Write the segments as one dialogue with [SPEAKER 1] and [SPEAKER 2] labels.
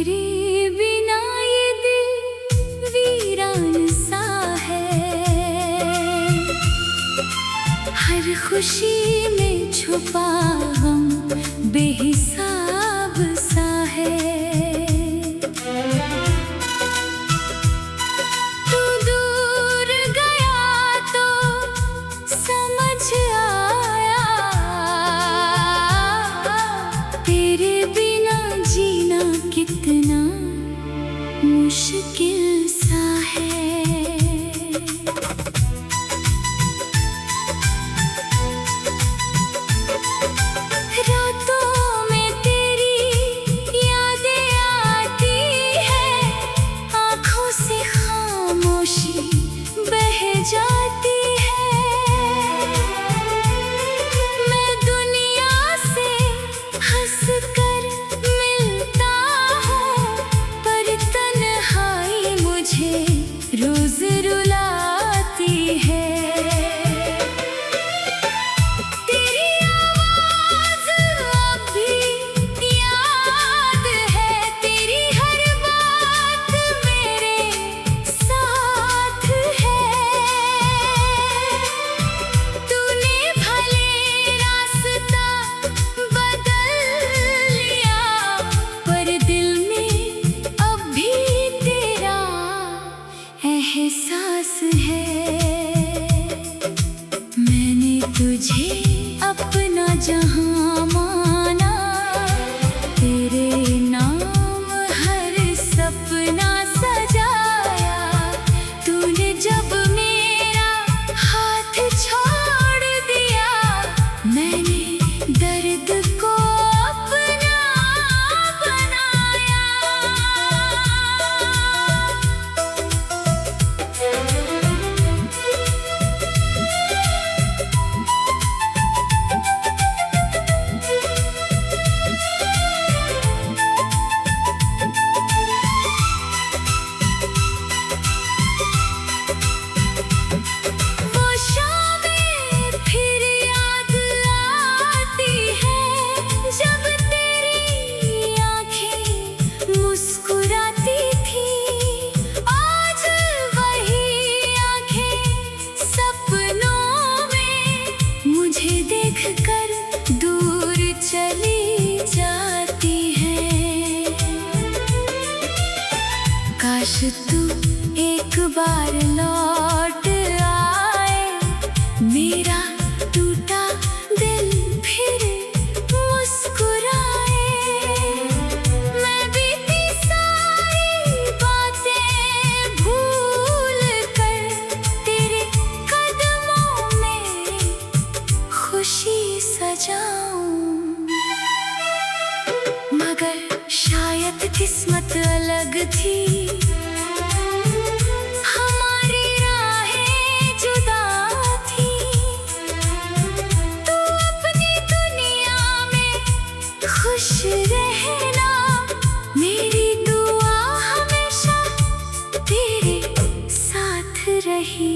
[SPEAKER 1] तेरे बिना ये दिल वीरान सा है। हर खुशी में छुपा गम बेहिसाब सा है। तू दूर गया तो समझ आया, तेरे बिना जीना कितना मुश्किल सा है। जाती है मैं दुनिया से हंस कर मिलता हूँ, पर तन्हाई मुझे रोज रुलाती है। तेरी आवाज अब भी याद है, तेरी हर बात मेरे साथ है। एहसास है मैंने तुझे अपना जहां माना, तेरे नाम हर सपना सजाया। तूने जब मेरा हाथ छोड़ दिया, मैंने दर्द को अपना बनाया। चली जाती है काश तू एक बार लौट आए, मेरा टूटा दिल फिर मुस्कुराए। मैं बीती सारी बातें भूल कर तेरे कदमों में खुशी सजाऊं, मगर शायद किस्मत अलग थी। हमारी राहें जुदा थी। तू अपनी दुनिया में खुश रहना, मेरी दुआ हमेशा तेरे साथ रही।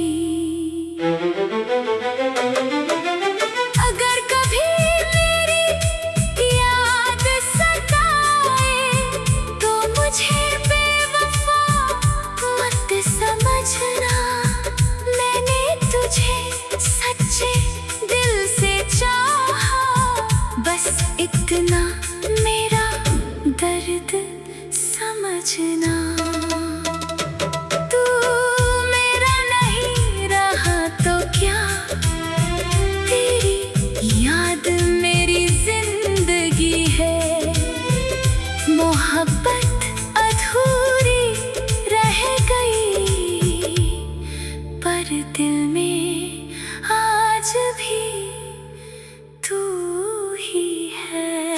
[SPEAKER 1] मैंने तुझे सच्चे दिल से चाहा, बस इतना मेरा दर्द समझना। तू मेरा नहीं रहा तो क्या, तेरी याद मेरी जिंदगी है। मोहब्बत अधूरी रह गई, पर दिल में आज भी तू ही है।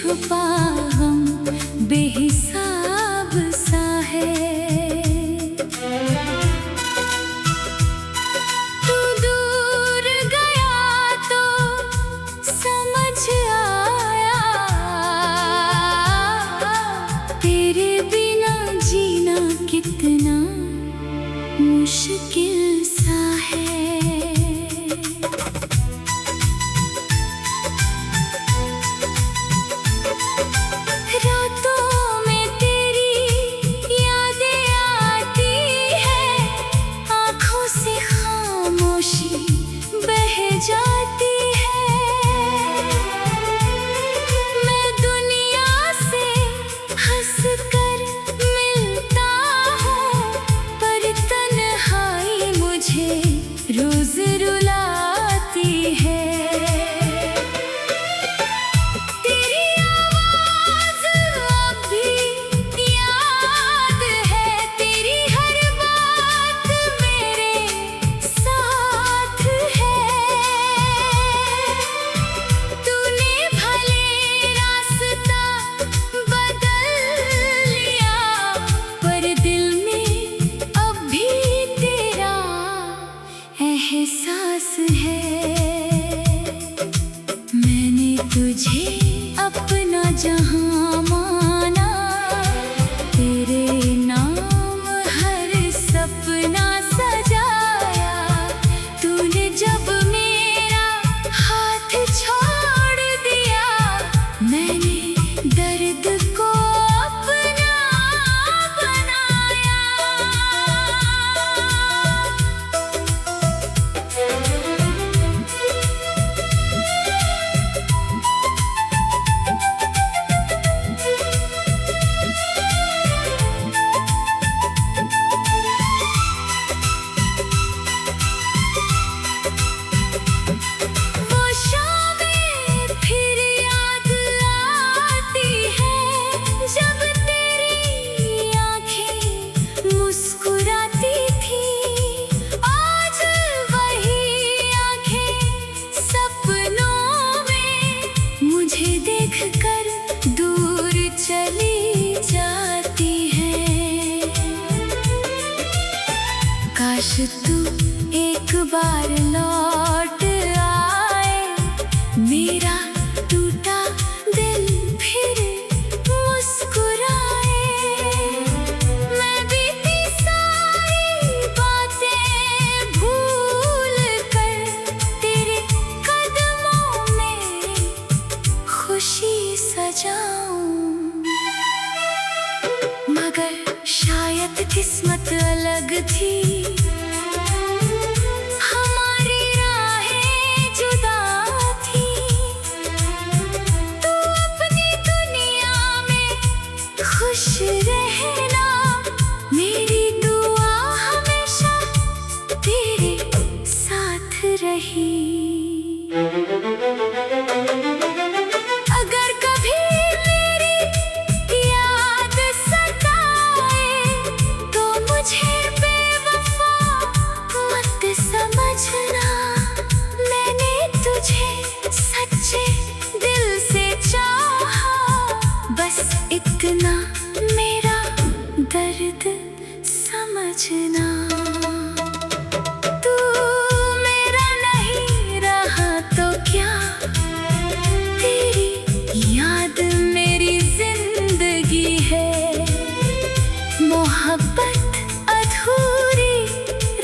[SPEAKER 1] छुपा गम बेहिसाब सा है। तू दूर गया तो समझ आया, तेरे बिना जीना कितना मुश्किल सा है। रोज रुलाती है तेरी आवाज, अब भी याद है तेरी हर बात मेरे साथ है। तूने भले रास्ता बदल लिया, पर दिल में अब भी तेरा एहसास है। मैंने तुझे अपना जहां माना, तेरे नाम हर सपना सजाया। तूने जब मेरा हाथ छोड़ दिया, मैंने दर्द को अपना बनाया। काश तू एक बार लौट आए, मेरा टूटा दिल फिर मुस्कुराए। मैं बीती सारी बातें भूल कर तेरे कदमों में खुशी सजाऊं, मगर शायद किस्मत अलग थी, हमारी राहें जुदा थी। तू अपनी दुनिया में खुश रहना, मेरी दुआ हमेशा तेरे साथ रही। अगर कभी मेरी याद सताए, तो मुझे बेवफा मत समझना। मैंने तुझे सच्चे दिल से चाहा, बस इतना मेरा दर्द समझना। तू मेरा नहीं रहा तो क्या, तेरी याद मेरी जिंदगी है। मोहब्बत अधूरी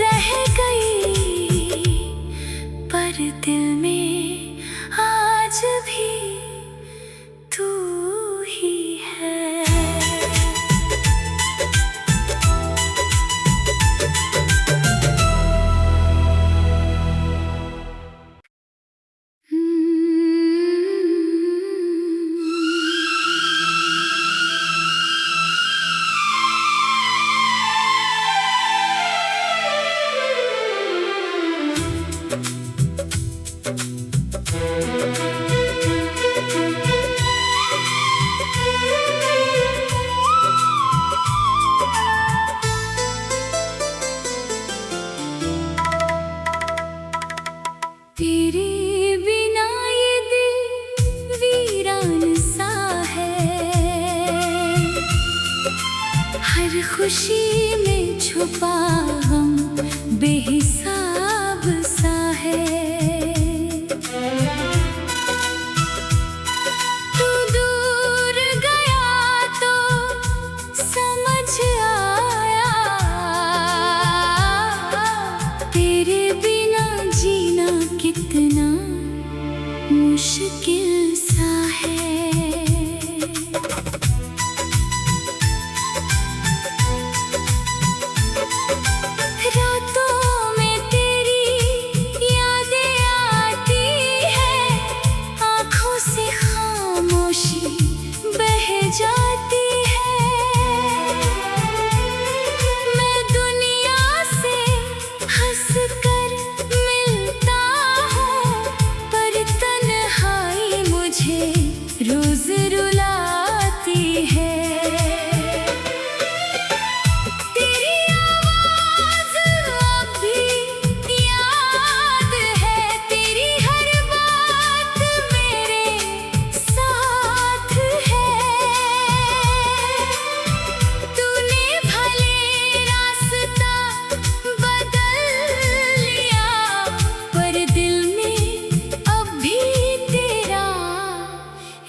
[SPEAKER 1] रह गई, पर दिल में आज भी तू ही है। खुशी में छुपा हम बेहिसाब सा है। तू दूर गया तो समझ आया, तेरे बिना जीना कितना मुश्किल सा है। जाती है मैं दुनिया से हंस कर मिलता हूँ, पर तन्हाई मुझे रोज रुलाती है। तेरी आवाज अब भी याद है, तेरी हर बात मेरे साथ है।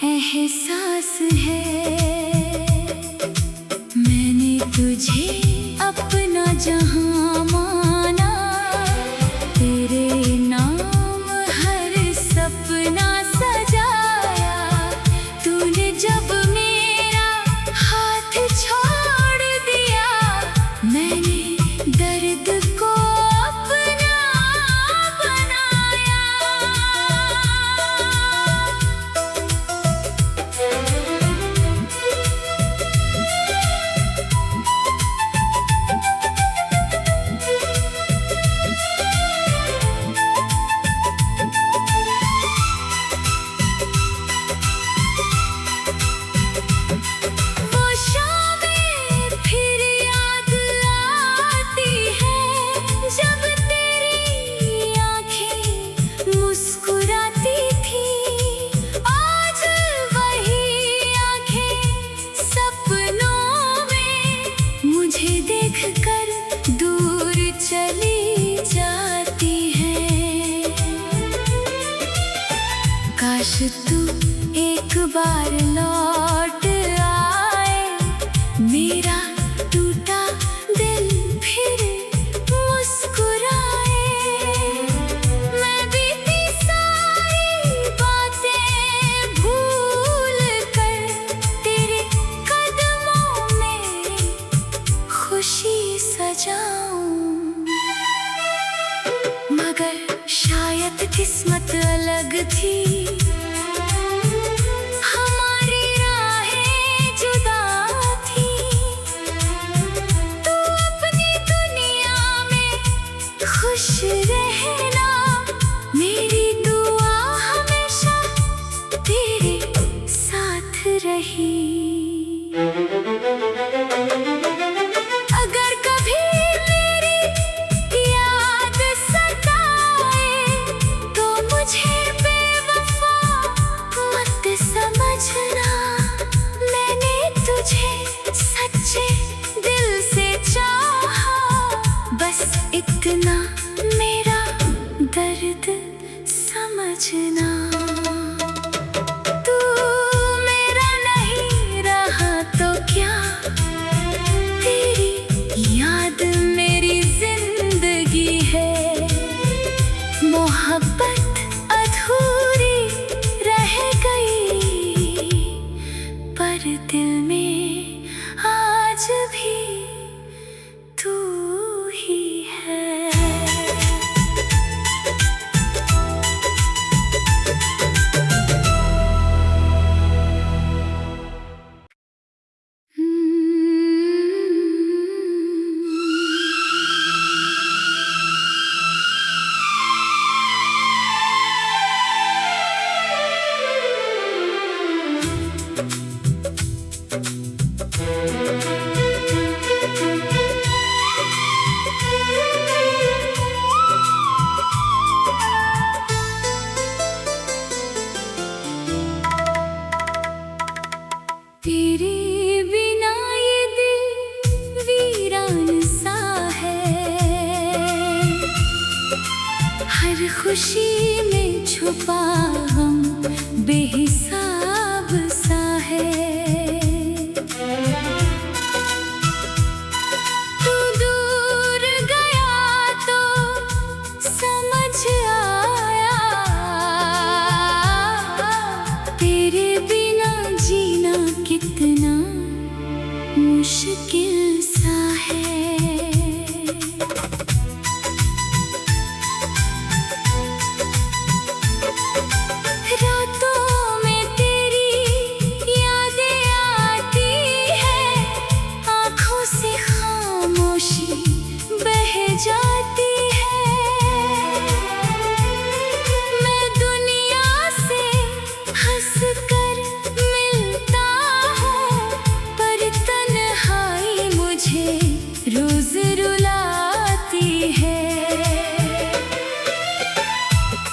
[SPEAKER 1] एहसास है मैंने तुझे अपना जहां माना, तेरे नाम हर सपना सजाया। तूने जब मेरा हाथ छोड़ दिया, मैंने दर्द को अपना बनाया। कर दूर चली जाती है। काश तू एक बार लौट आए, मेरा टूटा दिल फिर मुस्कुराए। मैं बीती सारी बातें भूल कर तेरे कदमों में खुशी सजाऊं, मगर शायद किस्मत अलग थी। हमारी राहें जुदा थी। तू अपनी दुनिया में खुश रहना, मेरी दुआ हमेशा तेरे साथ रही। इतना मेरा दर्द समझना। तू मेरा नहीं रहा तो क्या, तेरी याद मेरी जिंदगी है। मोहब्बत अधूरी रह गई, पर दिल में आज भी तू ही है। तेरे बिना ये दिल हर खुशी में छुपा हम बेहिसाब सा है। तू दूर गया तो समझ आया, तेरे बिना जीना कितना मुश्किल सा है। रोज रुलाती है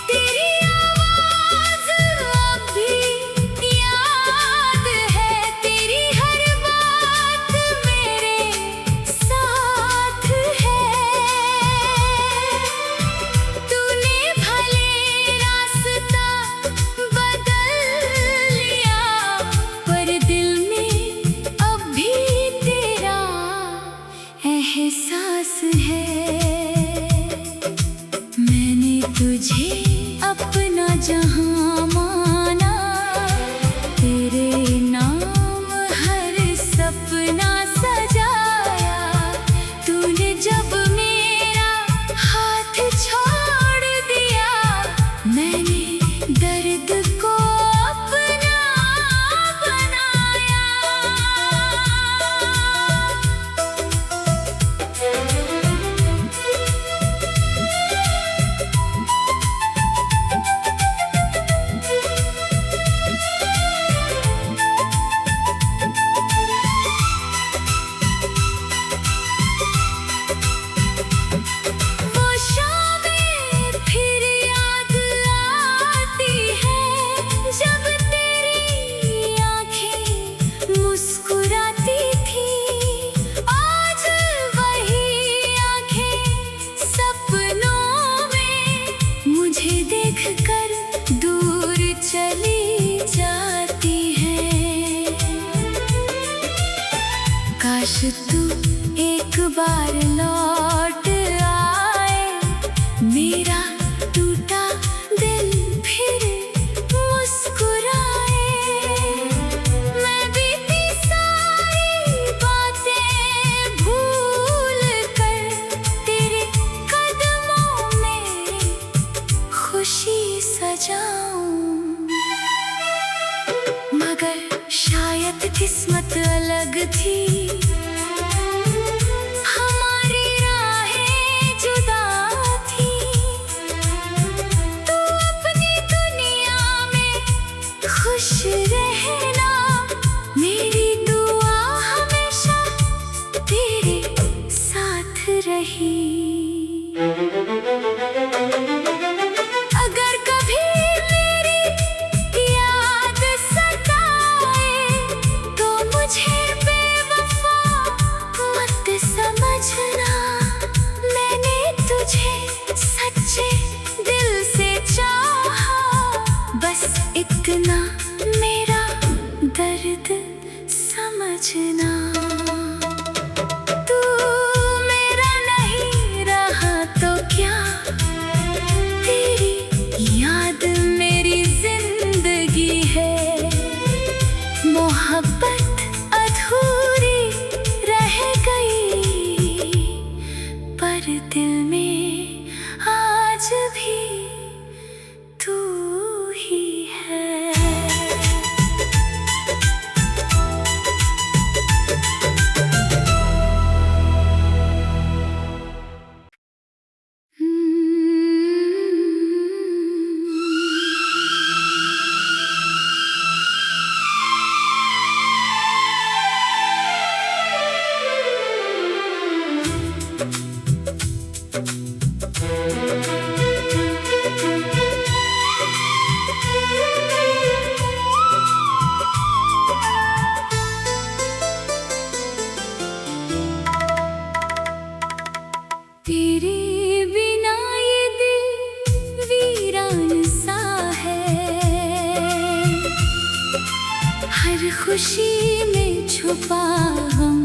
[SPEAKER 1] तेरी आवाज, अब भी याद है तेरी हर बात मेरे साथ है। तूने भले रास्ता बदल लिया, पर दिल में अब भी तेरा एहसास है। मैंने तुझे अपना जहां माना, तेरे नाम हर सपना सजाया। तूने जब मेरा हाथ छोड़ दिया, मैंने दर्द को अपना बनाया। काश तू एक बार लौट आए, मेरा टूटा दिल फिर मुस्कुराए। मैं बीती सारी बातें भूल कर तेरे कदमों में खुशी सजाऊं, मगर शायद किस्मत अलग थी। हमारी राहें जुदा थी। तू अपनी दुनिया में खुश रहना, मेरी दुआ हमेशा तेरे साथ रही। अगर कभी मेरी याद सताए, तो मुझे बेवफा मत समझना। मैंने तुझे सच्चे दिल से चाहा, बस इतना मेरा दर्द समझना। तू मेरा नहीं रहा तो क्या, तेरी याद मेरी जिंदगी है। मोहब्बत अधूरी रह गई, पर दिल में आज भी तू ही है। खुशी में छुपा हम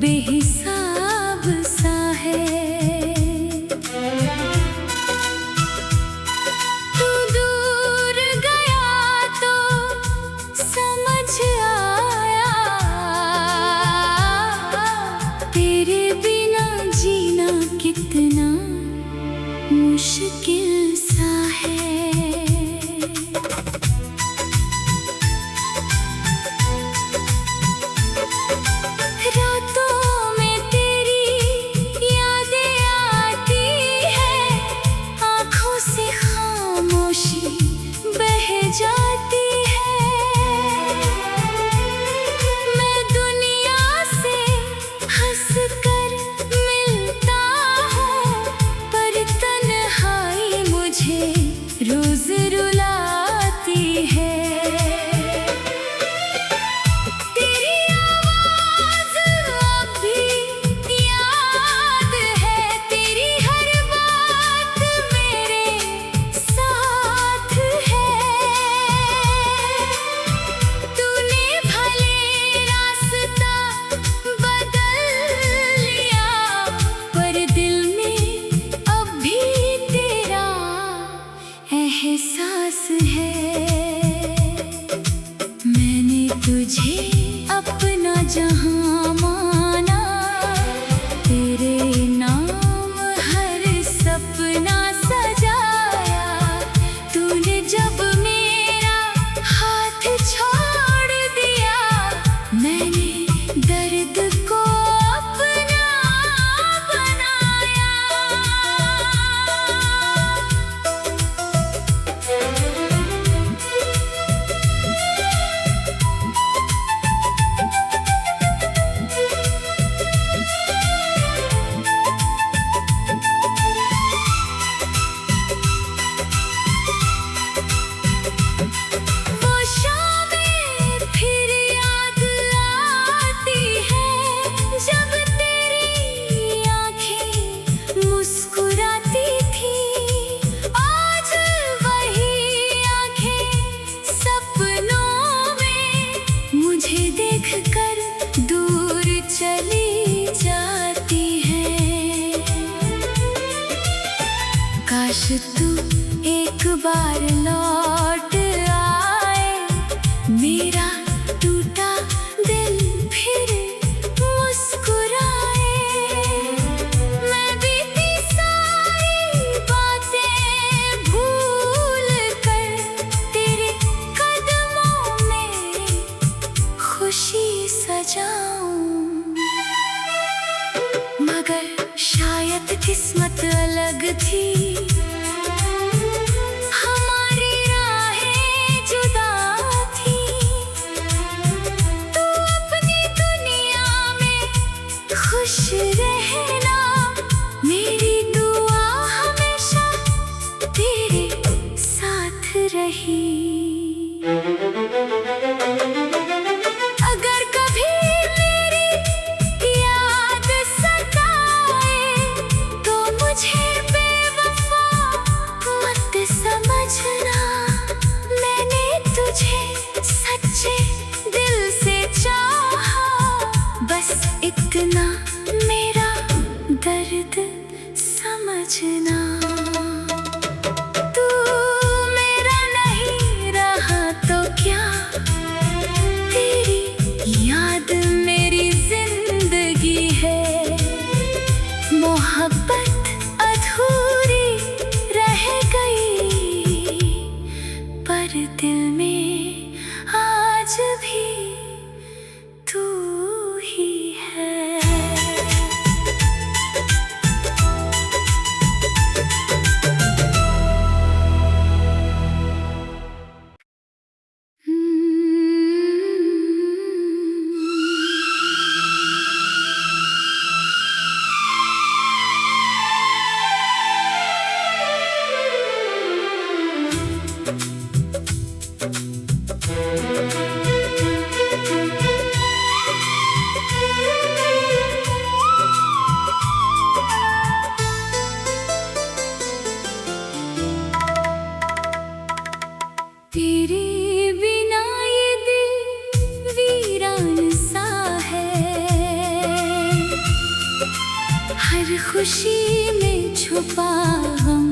[SPEAKER 1] बेहिसाब सा है। तू दूर गया तो समझ आया, तेरे बिना जीना कितना मुश्किल सा है। जाती है मैं दुनिया से हंस कर मिलता हूँ, पर तन्हाई मुझे रोज रुलाती है। तेरी आवाज़ अब भी याद है, तेरी हर बात मेरे साथ है। एहसास है मैंने तुझे अपना जहां माना, तेरे नाम हर सपना सजाया। तूने जब मेरा हाथ छोड़ दिया, मैंने दर्द को अपना बनाया। कर दूर चली जाती है। काश तू एक बार लौट आए, मेरा टूटा दिल फिर मुस्कुराए। मैं बीती सारी बातें भूल कर तेरे कदमों में खुशी सजाऊं, मगर शायद किस्मत अलग थी। हमारी राहें जुदा थी। तू अपनी दुनिया में खुश रहना, मेरी दुआ हमेशा तेरे साथ रही। इतना मेरा दर्द समझना। तू मेरा नहीं रहा तो क्या, तेरी याद मेरी जिंदगी है। मोहब्बत अधूरी रह गई, पर दिल में आज भी तू ही है। हर खुशी में छुपा गम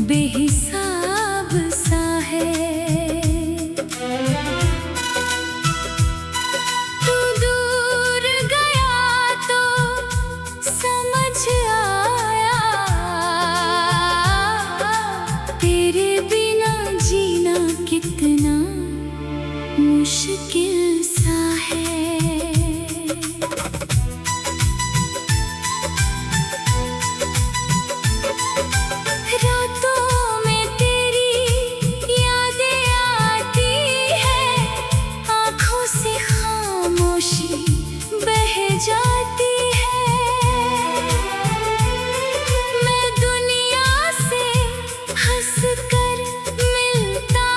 [SPEAKER 1] बेहिसाब सा है। तू दूर गया तो समझ आया, तेरे बिना जीना कितना मुश्किल सा है। रातों में तेरी यादें आती है, आँखों से खामोशी बह जाती है। मैं दुनिया से हंस कर मिलता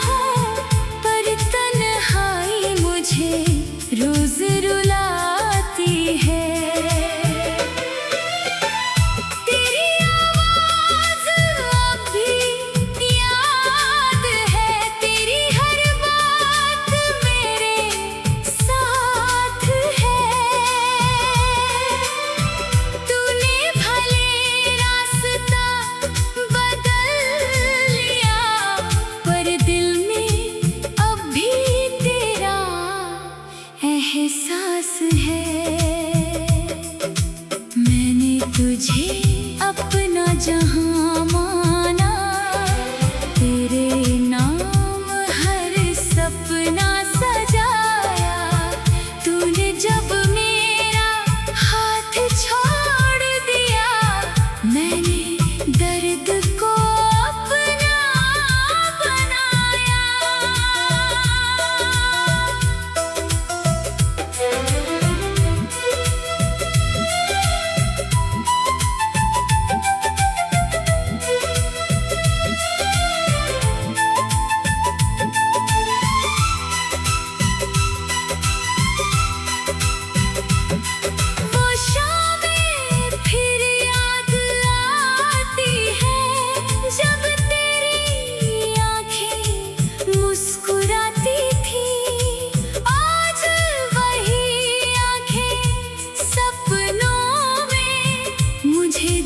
[SPEAKER 1] हूँ, पर तन्हाई मुझे रोज रुलाती है। एहसास है मैंने तुझे अपना जहां माना, तेरे नाम हर सपना सजाया। तूने जब मेरा हाथ छोड़ दिया, मैंने दर्द को अपना बनाया।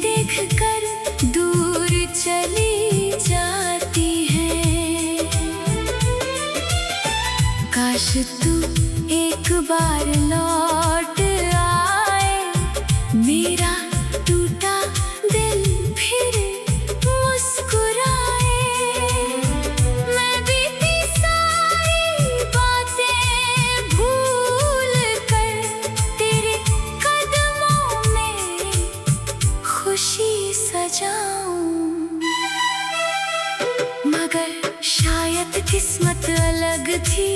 [SPEAKER 1] देखकर दूर चली जाती है। काश तू एक बार लौट आए, मेरा टूटा दिल फिर मुस्कुराए। मैं बीती सारी बातें भूल कर तेरे कदमों में खुशी सजाऊं, मगर शायद किस्मत अलग थी,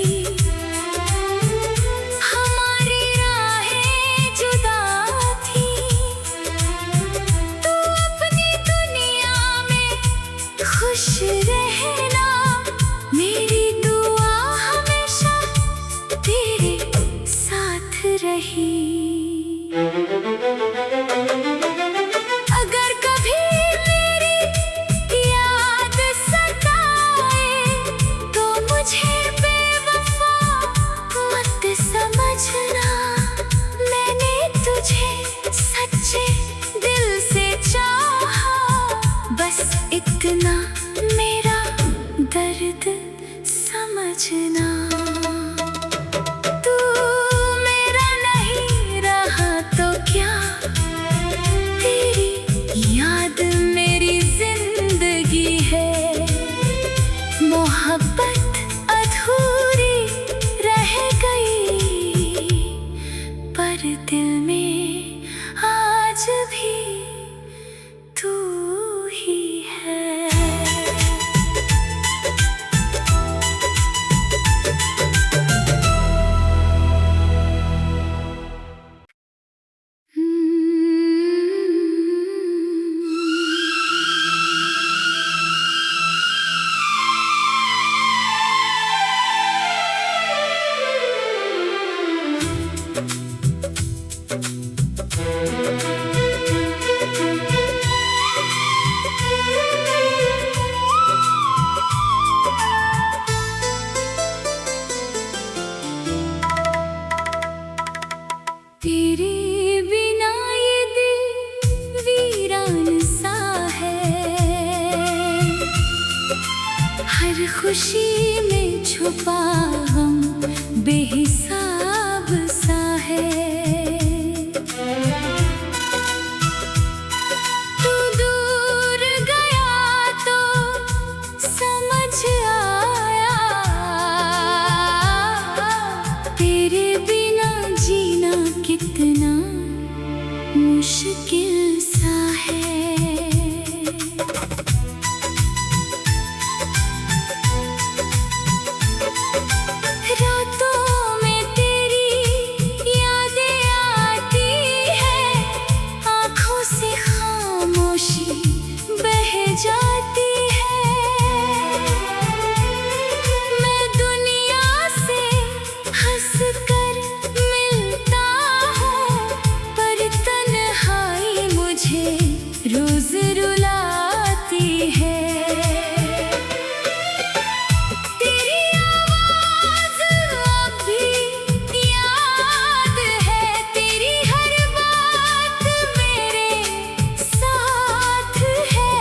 [SPEAKER 1] हमारी राहें जुदा थी। तू अपनी दुनिया में खुश रहना, मेरी दुआ हमेशा तेरे साथ रही। अगर कभी मेरी याद सताए, तो मुझे बेवफा मत समझना। मैंने तुझे सच्चे दिल से चाहा, बस इतना मेरा दर्द समझना। तू मेरा नहीं रहा तो क्या, याद मेरी जिंदगी है। मोहब्बत अधूरी रह गई, पर दिल में आज भी तू ही है। खुशी में छुपा हम बेहिसाब सा है। तू दूर गया तो समझ आया, तेरे बिना जीना कितना मुश्किल सा है। जाती है मैं दुनिया से हंस कर मिलता हूँ, पर तन्हाई मुझे रोज रुलाती है। तेरी आवाज अब भी याद है, तेरी हर बात मेरे साथ है।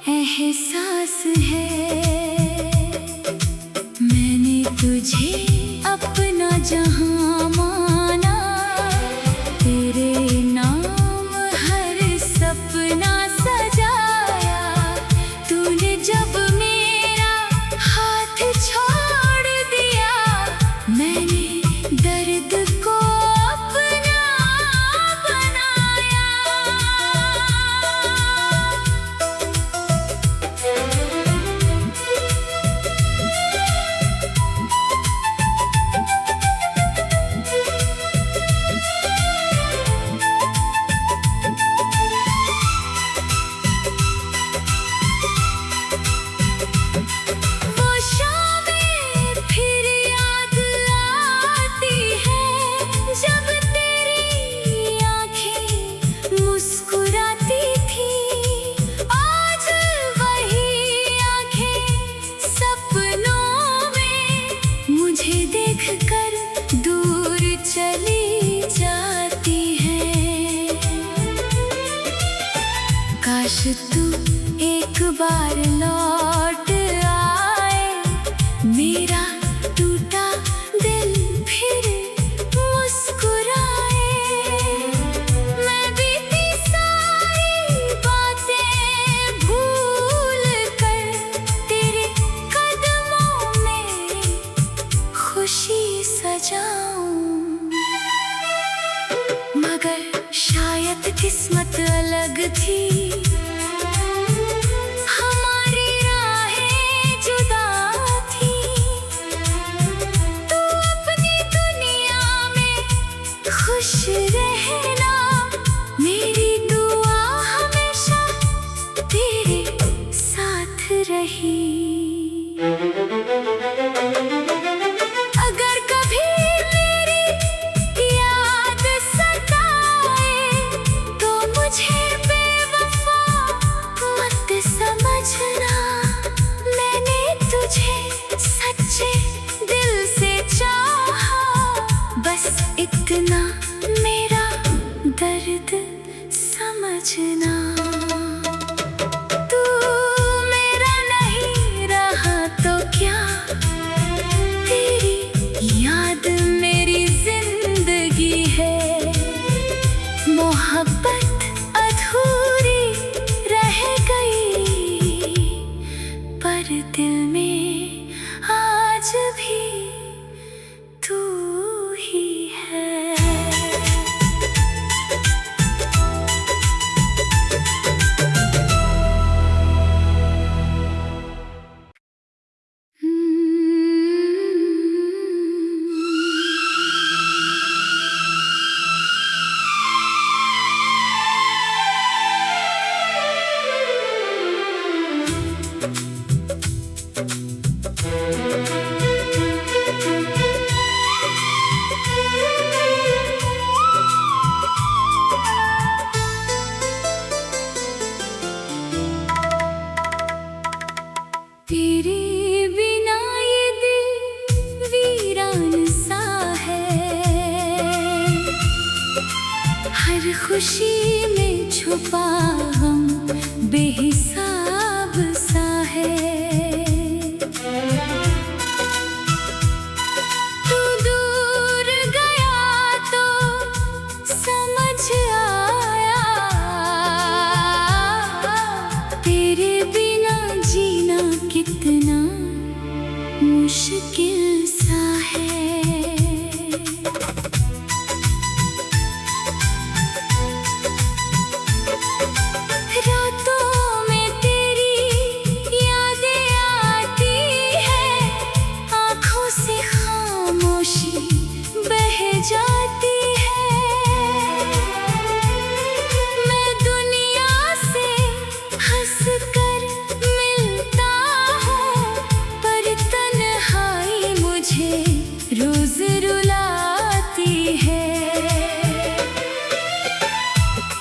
[SPEAKER 1] एहसास है मैंने तुझे अपना जहां माना, तेरे नाम हर सपना सजाया। तूने जब मेरा हाथ छोड़ दिया, मैंने दर्द को अपना बनाया। कर दूर चली जाती है, काश तू एक बार लौट आए, मेरा टूटा दिल फिर मुस्कुराए। मैं बीती सारी बातें भूल कर तेरे कदमों में खुशी सजाऊं, मगर शायद किस्मत अलग थी, हमारी राहें जुदा थी। तू अपनी दुनिया में खुश रहना, मेरी दुआ हमेशा तेरे साथ रही। इतना मेरा दर्द समझना, तू मेरा नहीं रहा तो क्या, तेरी याद मेरी जिंदगी है। मोहब्बत अधूरी रह गई, पर दिल में आज भी तू ही है। हर खुशी में छुपा गम बेहिसाब सा है। तू दूर गया तो समझ आया, तेरे बिना जीना कितना मुश्किल सा है। जाती है मैं दुनिया से हंस कर मिलता हूँ, पर तन्हाई मुझे रोज रुलाती है।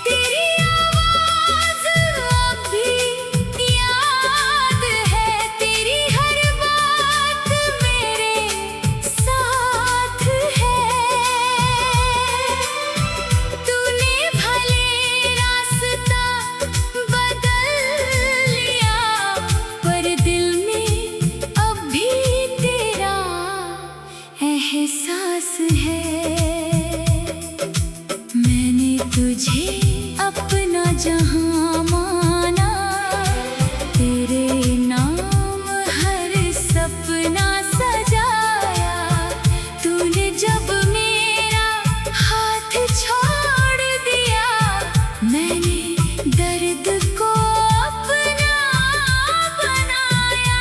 [SPEAKER 1] तेरी आवाज अब भी याद है, तेरी हर बात मेरे साथ है। एहसास है मैंने तुझे अपना जहां माना, तेरे नाम हर सपना सजाया। तूने जब मेरा हाथ छोड़ दिया, मैंने दर्द को अपना बनाया।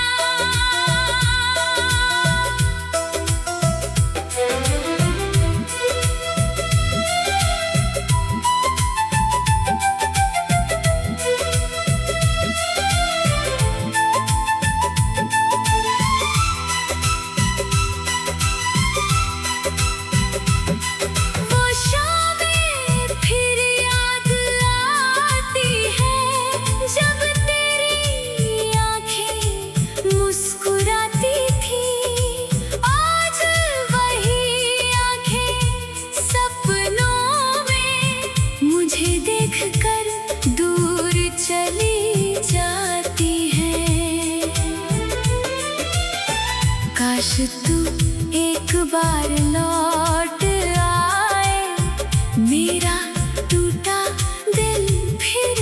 [SPEAKER 1] दूर चली जाती है, काश तू एक बार लौट आए, मेरा टूटा दिल फिर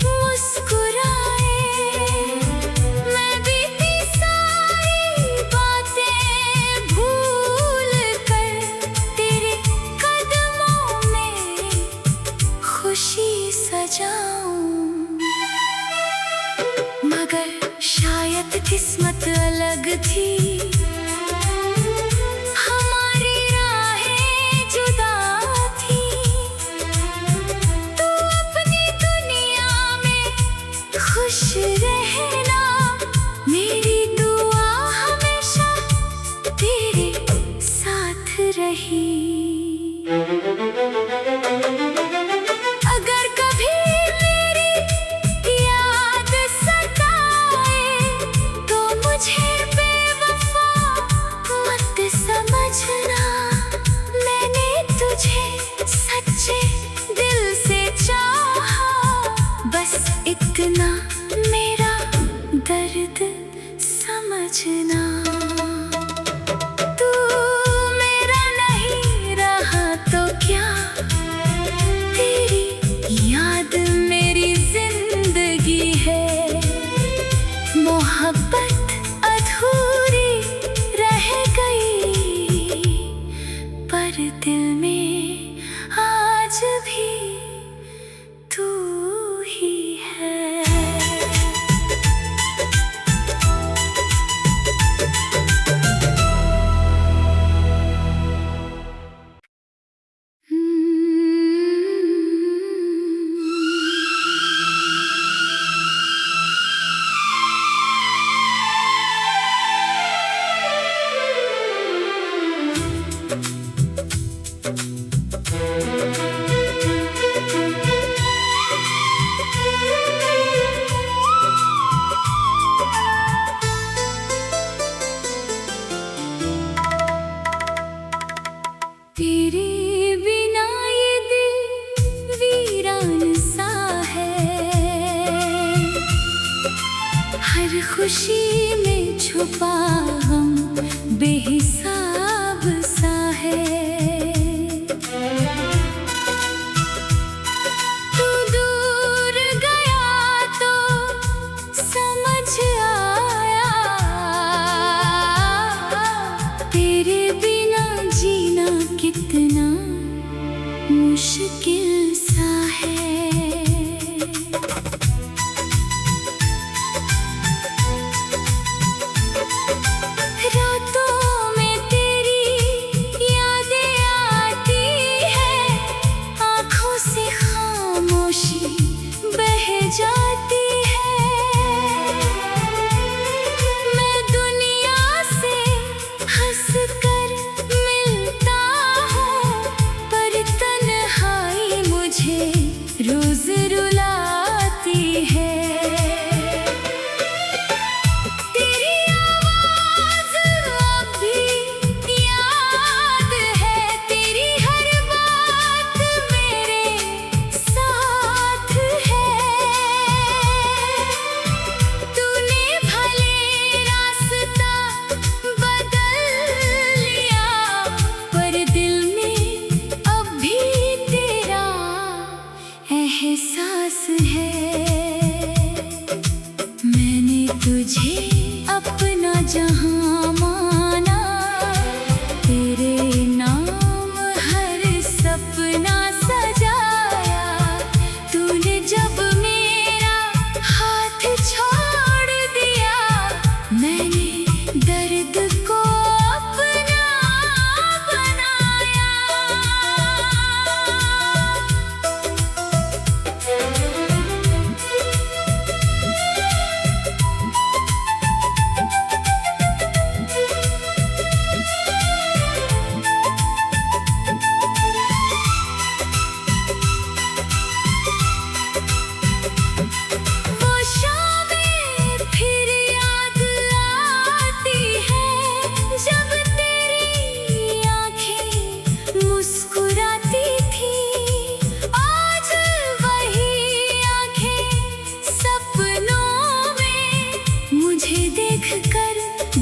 [SPEAKER 1] मुस्कुराए। मैं बीती सारी बातें भूल कर तेरे कदमों में खुशी सजाऊं, मगर शायद किस्मत अलग थी, हमारी राहें जुदा थी। तू अपनी दुनिया में खुश रहना, मेरी दुआ हमेशा तेरे साथ रही। अगर कभी मेरी याद सताए तो मुझे बेवफा खुशी में छुपा हम बेहिसाब सा है। तू दूर गया तो समझ आया, तेरे बिना जीना कितना मुश्किल सा है। रातों में तेरी यादें आती है, आँखों से खामोशी बह जाती है। मैं दुनिया से हंस कर मिलता हूँ, पर तन्हाई मुझे रोज रुलाती है। एहसास है मैंने तुझे अपना जहां माना, तेरे नाम हर सपना सजाया। तूने जब मेरा हाथ छोड़ दिया, मैंने दर्द को अपना बनाया।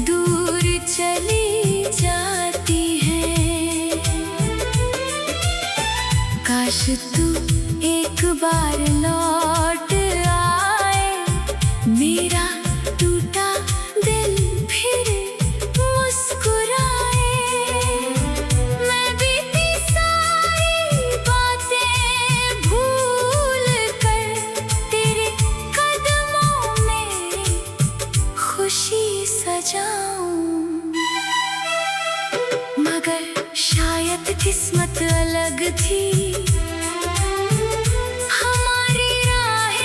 [SPEAKER 1] दूर चली जाती है। काश तू एक बार लौट आए, मेरा टूटा दिल फिर मुस्कुराए। मैं बीती सारी बातें भूल कर तेरे कदमों में खुशी सजाऊं, मगर शायद किस्मत अलग थी। हमारी राहें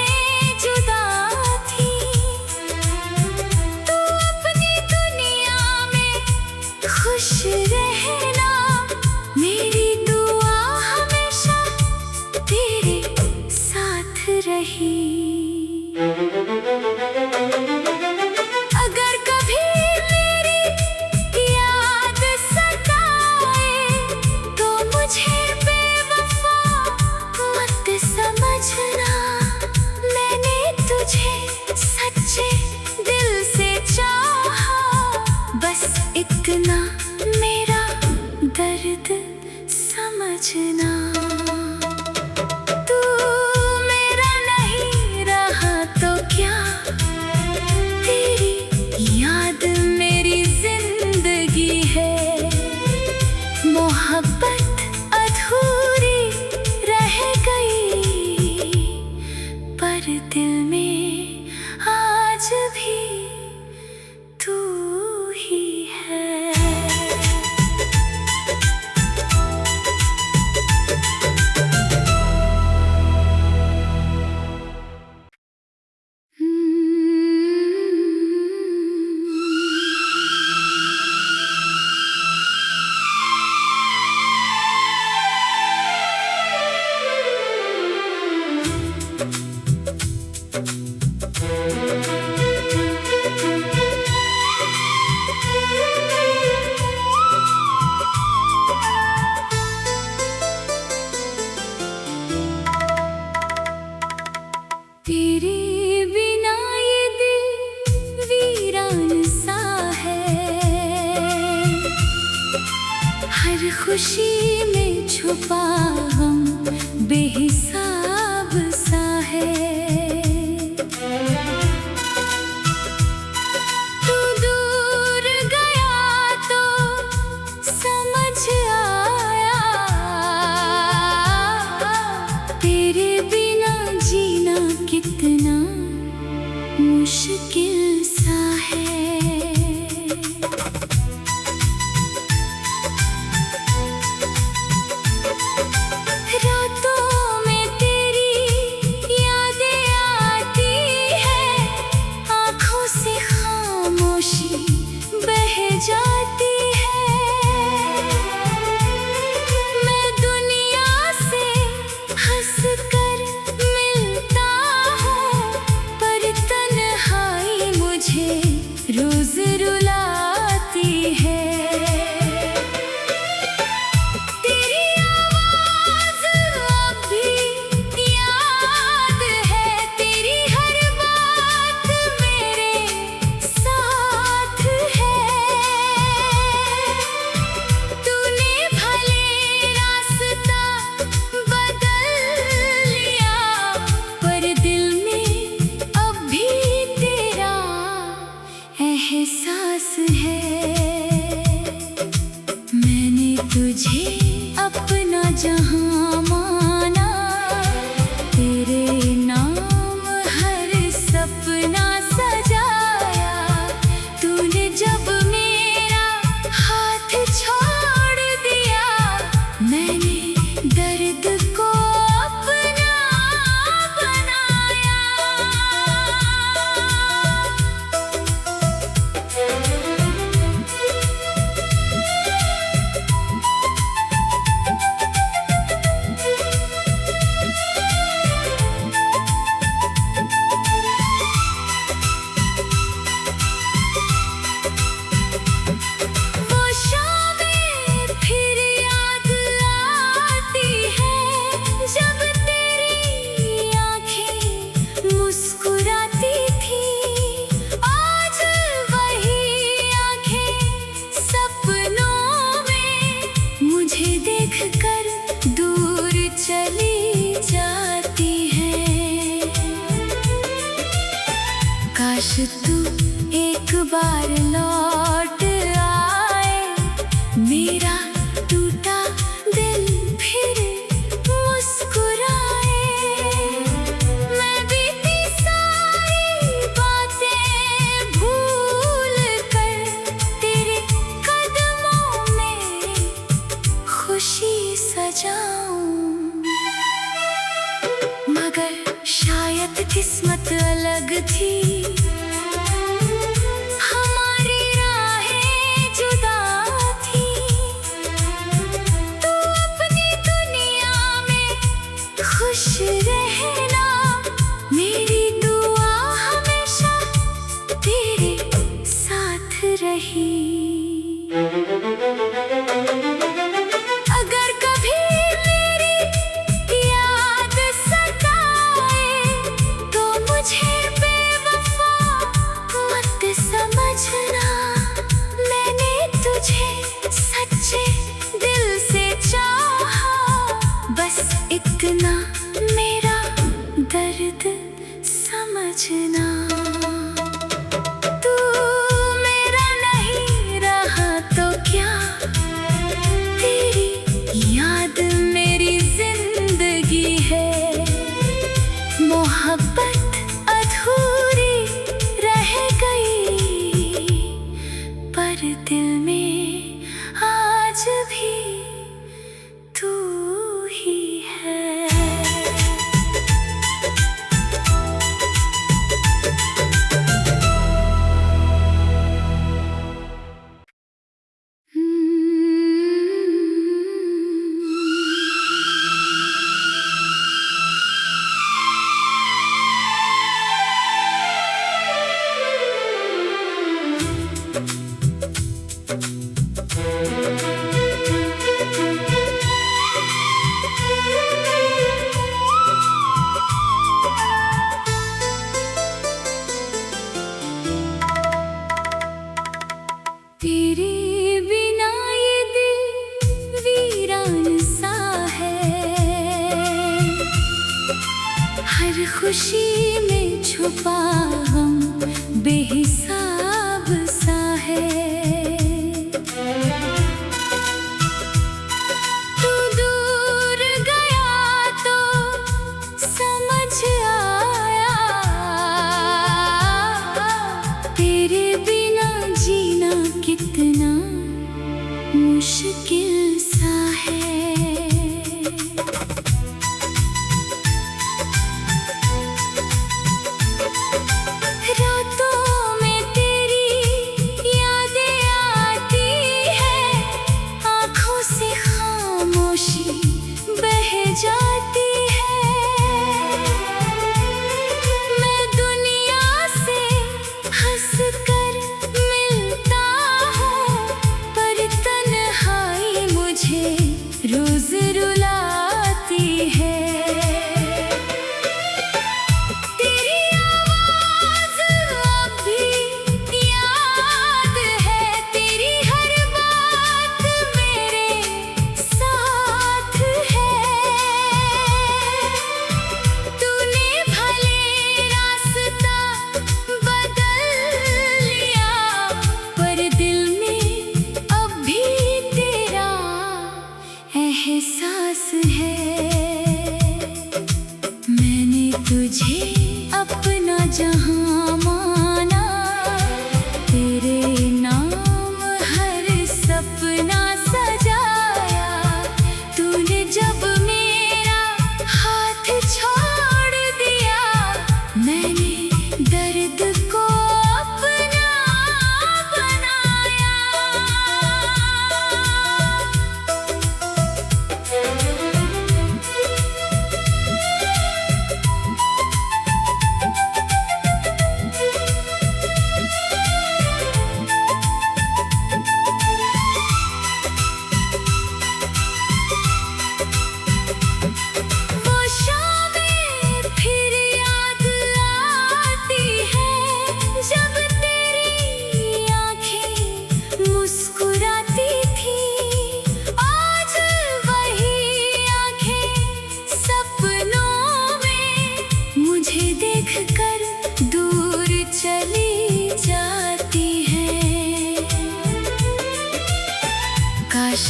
[SPEAKER 1] काश तू एक बार लौट आए, मेरा टूटा दिल फिर मुस्कुराए। मैं बीती सारी बातें भूल कर तेरे कदमों में खुशी सजाऊं, मगर शायद किस्मत अलग थी, हमारी राहें जुदा थी। तू अपनी दुनिया में खुश रहना, मेरी दुआ हमेशा तेरे साथ रही। अगर कभी मेरी याद सताए तो मुझे बेवफा मत समझना, मैंने तुझे सच्चे दिल से चाहा, बस इतना मेरा दर्द समझना। तू मेरा नहीं रहा तो क्या, तेरी याद मेरी जिंदगी है। मोहब्बत अधूरी रह गई, पर दिल में आज भी तू ही है। तेरे बिना ये दिल वीरान सा है, हर खुशी में छुपा गम बेहिसाब सा है। तू दूर गया तो समझ आया, तेरे बिना जीना कितना मुश्किल सा है। रातों में तेरी यादें आती है, आँखों से खामोशी बह जाती है। मैं दुनिया से हंस कर मिलता हूँ, पर तन्हाई मुझे रोज रुलाती है। तेरी आवाज़ अब भी याद है, तेरी हर बात मेरे साथ है। तूने भले रास्ता बदल लिया, पर दिल में अब भी तेरा एहसास है। मैंने तुझे अपना जहां माना, तेरे नाम हर सपना सजाया। तूने जब मेरा हाथ छोड़ दिया, मैंने दर्द को अपना बनाया।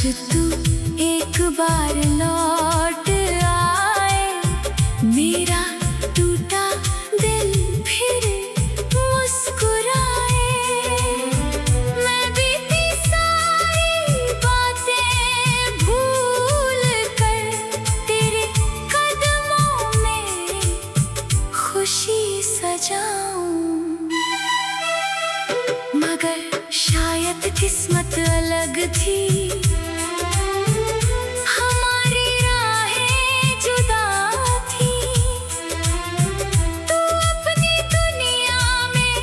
[SPEAKER 1] तू एक बार लौट आए, मेरा टूटा दिल फिर मुस्कुराए। मैं बीती सारी बातें भूल कर तेरे कदमों में खुशी सजाऊं, मगर शायद किस्मत अलग थी, हमारी राहें जुदा थी। तू अपनी दुनिया में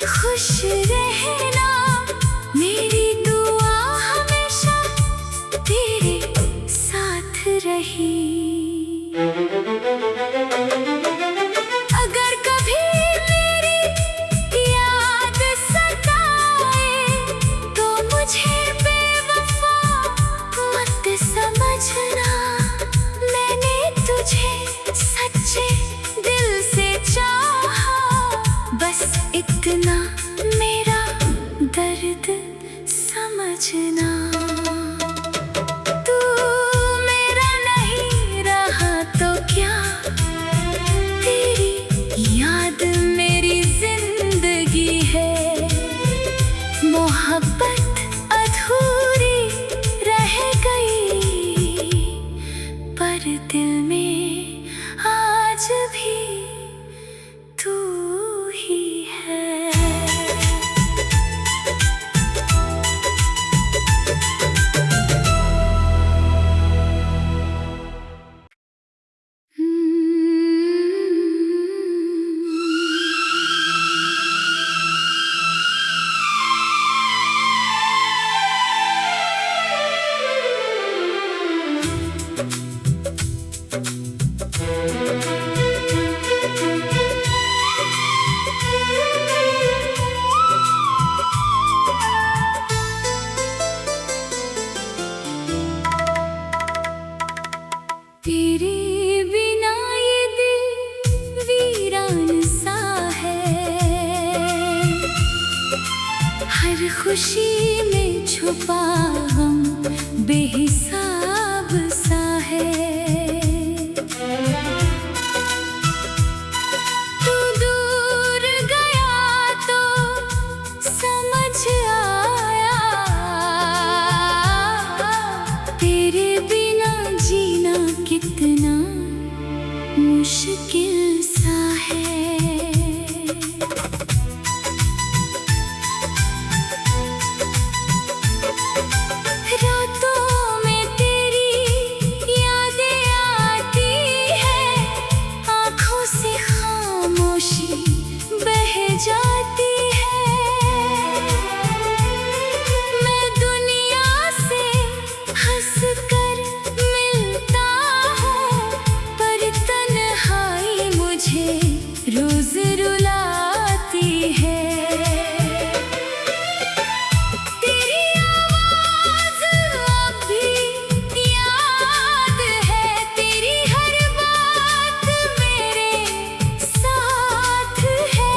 [SPEAKER 1] खुश रहना, मेरी दुआ हमेशा तेरे साथ रही। अगर कभी मेरी याद सताए तो मुझे बेवफा मत समझना, मैंने तुझे सच्चे दिल से चाहा, बस इतना मेरा दर्द समझना। तू मेरा नहीं रहा तो क्या, तेरी याद मेरी जिंदगी है। मोहब्बत अधूरी रह गई, पर दिल में आज भी तू ही है। तेरे बिना ये दिल वीरान सा है, हर खुशी में छुपा गम बेहिसाब सा है। तू दूर गया तो समझ आया, तेरे बिना जीना कितना मुश्किल सा है। रातों में तेरी यादें आती है, आँखों से खामोशी बह जाती है। मैं दुनिया से हंस कर मिलता हूँ, पर तन्हाई मुझे रोज रुलाती है। तेरी आवाज़ अब भी याद है, तेरी हर बात मेरे साथ है।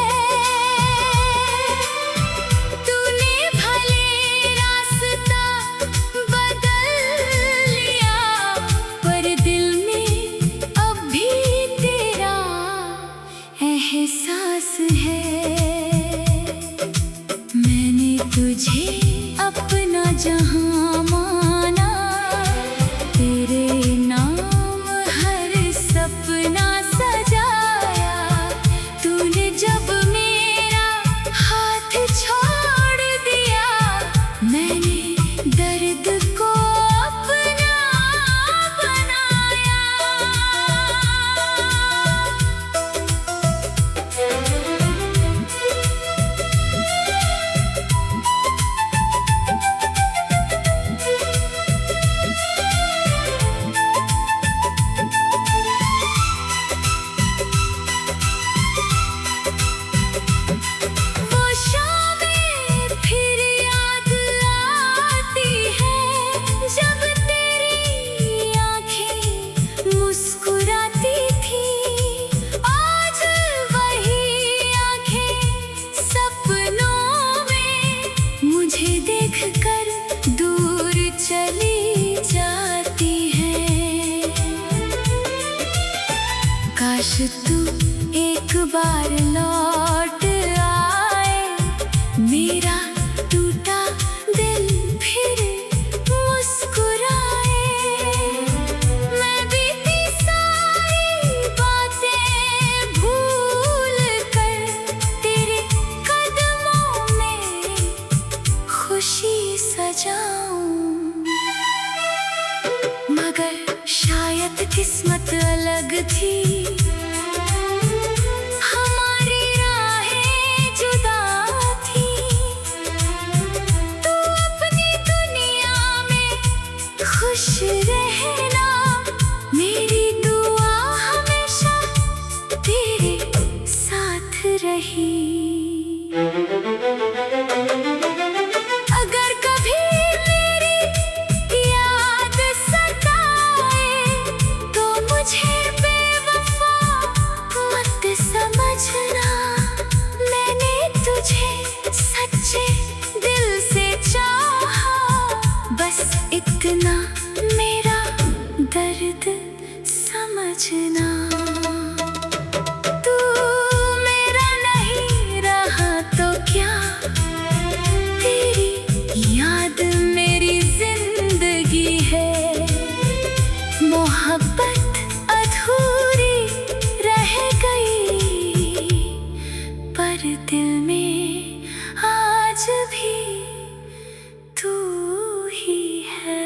[SPEAKER 1] तूने भले रास्ता बदल लिया, पर दिल में अब भी तेरा एहसास है। मैंने तुझे अपना जहां माना, तेरे नाम हर सपना सजाया। तूने जब मेरा हाथ छोड़ दिया, मैंने दर्द को अपना बनाया। काश तू एक बार लौट आए, मेरा टूटा दिल फिर मुस्कुराए। मैं बीती सारी बातें भूल कर तेरे कदमों में खुशी सजाऊं, मगर शायद किस्मत अलग थी, हमारी राहें जुदा थी। तू अपनी दुनिया में खुश रहना, मेरी दुआ हमेशा तेरे साथ रही। अगर कभी मेरी याद सताए तो मुझे बेवफा मत समझना, मैंने तुझे सच्चे दिल से चाहा, बस इतना मेरा दर्द समझना। तू मेरा नहीं रहा तो क्या, तेरी याद मेरी जिंदगी है। मोहब्बत अधूरी रह गई, पर दिल में आज भी तू ही है।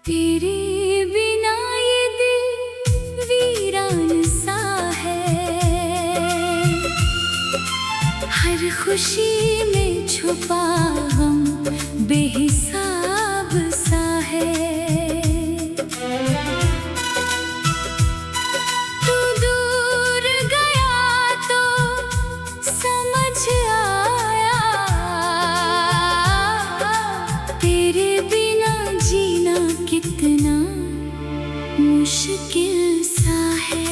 [SPEAKER 1] तेरे बिना ये दिल वीरान सा है, हर खुशी में छुपा गम बेहिसाब सा है। तू दूर गया तो समझ आया, तेरे बिना जीना कितना मुश्किल सा है।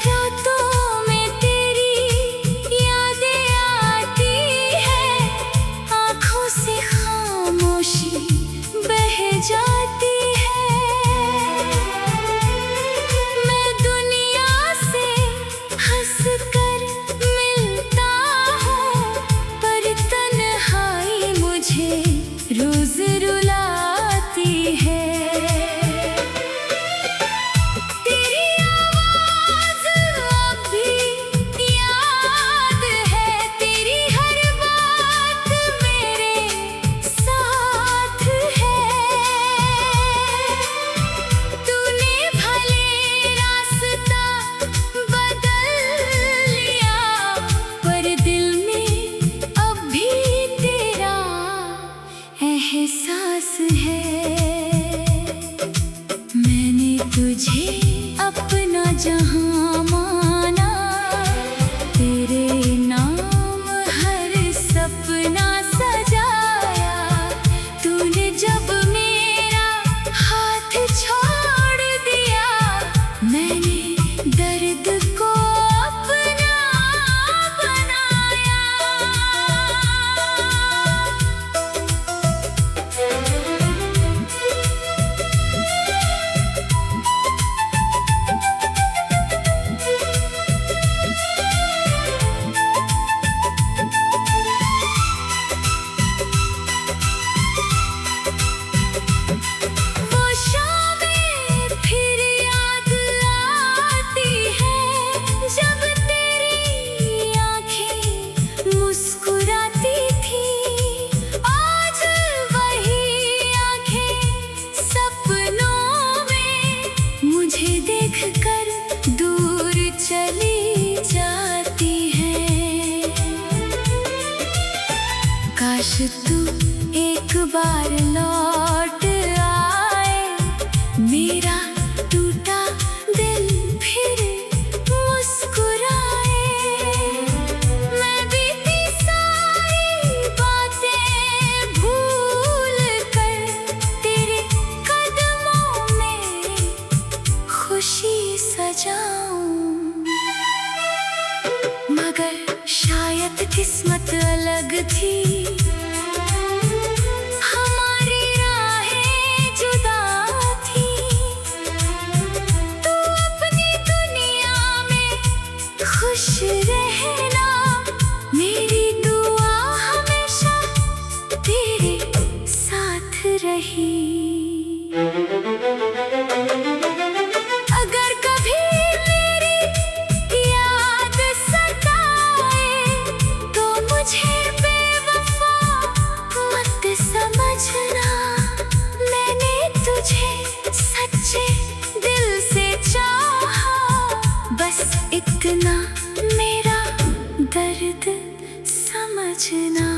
[SPEAKER 1] रातों में तेरी यादें आती है, आँखों से खामोशी बह जाती है। मैं दुनिया से हंस कर मिलता हूँ, पर तन्हाई मुझे रोज रुलाती है। तेरी आवाज़ अब भी याद है, तेरी हर बात मेरे साथ है। तूने भले रास्ता बदल लिया, पर दिल में अब भी तेरा एहसास है। मैंने तुझे अपना जहां माना, तेरे नाम हर सपना सजाया। तूने जब मेरा हाथ छोड़ दिया, मैंने दर्द को अपना बनाया। तू एक बार लौट आए, मेरा टूटा दिल फिर मुस्कुराए। मैं बीती सारी बातें भूल कर तेरे कदमों में खुशी सजाऊं, मगर शायद किस्मत अलग थी, हमारी राहें जुदा थी। तू अपनी दुनिया में खुश रहना, मेरी दुआ हमेशा तेरे साथ रही। अगर कभी मेरी याद सताए तो मुझे बेवफा मत समझना, मैंने तुझे सच्चे दिल से चाहा, बस इतना मेरा दर्द समझना।